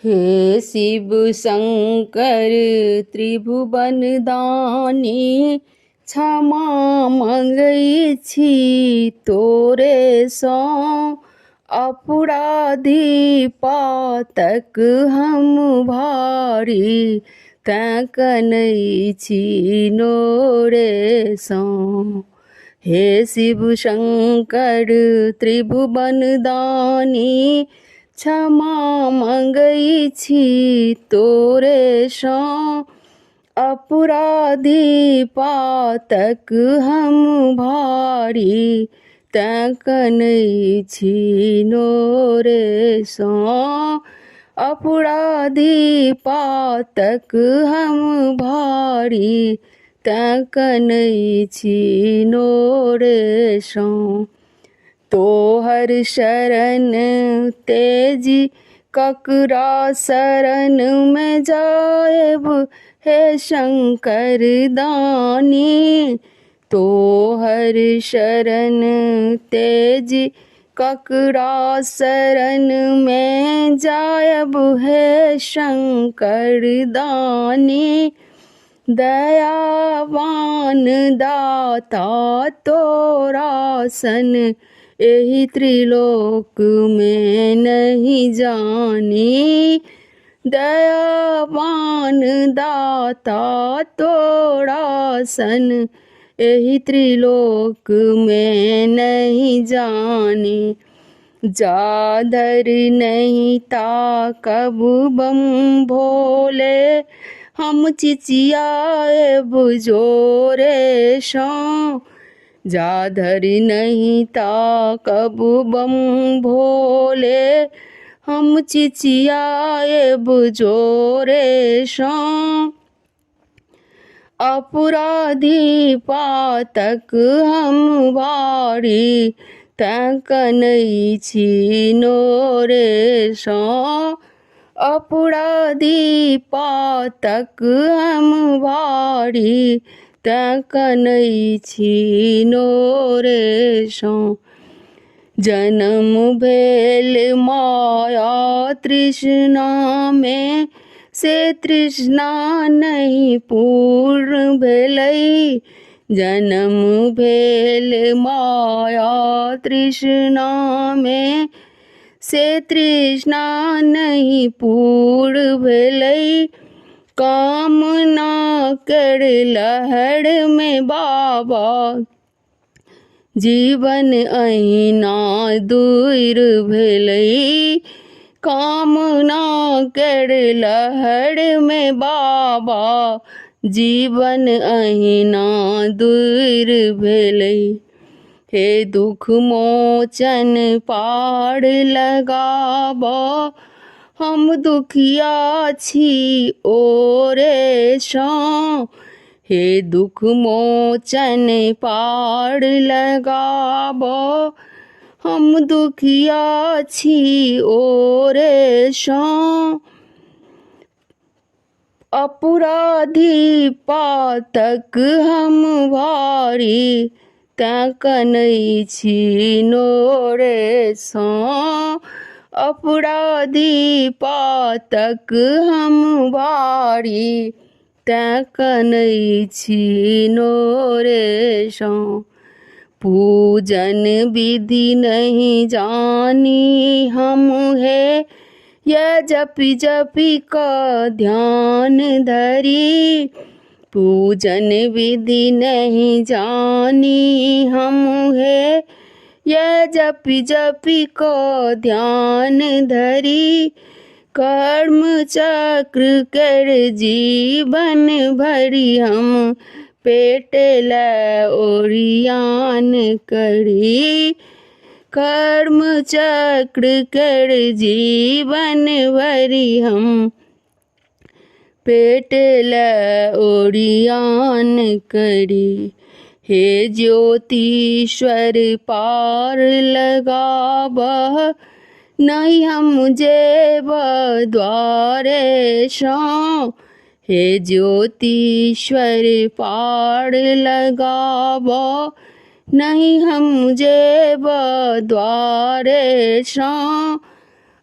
हे शिव शंकर त्रिभुवन दानी, क्षमा मंगई छी तोरे सो। अपराधी पातक हम भारी, तैं कनई छी नोरे सो। हे शिव शंकर त्रिभुवन दानी, क्षमा मंगई छी तोरे सो। अपराधी पातक हम भारी, तैं कनई छी नोरे सो। अपराधी पातक हम भारी, तैं कनई छी नोरे सो। तोहर शरण तेजी ककरा शरण में जाएब, हे शंकर दानी। तोहर शरण तेजी ककरा शरण में जाएब, हे शंकर दानी। दयावान दाता तोरा सन, एहि त्रिलोक में नहीं जानी। दयावान दाता तोरा सन, एहि त्रिलोक में नहीं जानी। जाधर नहीं ताकब बम भोले, हम चिचियाएब जोरे सो। जाधर नहीं ताकब बम भोले, हम चिचियाएब जोरे सो। अपराधी पातक हम भारी, तैं कनई छी नोरे सो। अपराधी पातक हम भारी, तैं कनई छी नोरे सो। जन्म भेल माया तृष्णा में, से तृष्णा नहीं पूर्ण भेलै। जन्म भेल माया तृष्णा में, से तृष्णा नहीं पूर्ण भेलै। कामना कर लहड़ में बाबा, जीवन अहिना दूर भेलै। कामना कर लहड़ में बाबा, जीवन अहिना दूर भेलै। हे दुख मोचन पार लगाबा, हम दुखिया छी ओरे सो। हे दुख मोचन पार लगाबा, हम दुखिया छी ओरे सो। अपराधी पातक हम भारी, तैं कनई छी नोरे सो। अपराधी पातक हम भारी, तैं कनई छी नोरे सो। पूजन विधि नहीं जानी हम, है यह जपि जपि का ध्यान धरी। पूजन विधि नहीं जानी हम, है यह जपि जपि को ध्यान धरी। कर्म चक्र कर जीवन भरी, हम पेट लै ओरियान करी। कर्म चक्र कर जीवन भरी, हम पेट लै ओरियान करी। हे ज्योतिश्वर पार लगाबह, नहीं हम जेब द्वारे सो। हे ज्योतिश्वर पार लगाबो, नहीं हम जेब द्वारे सो।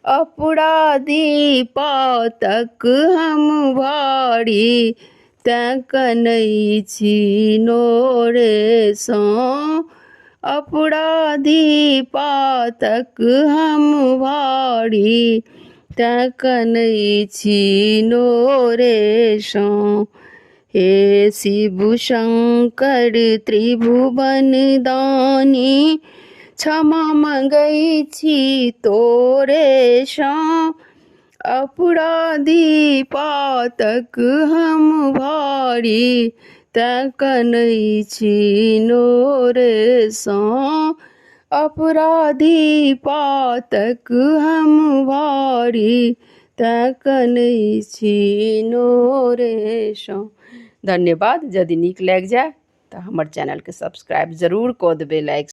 अपराधी पातक हम भारी तैं कनै छी नोरे सँ। अपराधी पातक हम भारी तैं कनै छी नोरे सँ। हे शिव शंकर त्रिभुवन दानी क्षमा मंगै छी तोरे सँ। अपराधी पातक हम भारी तैं कनै छी नोरे सँ। अपराधी पातक हम भारी तैं कनै छी नोरे सँ। धन्यवाद। यदि नीक लागि जाय तऽ हमर चैनलके सब्सक्राइब जरूर कऽ देबै, लाइक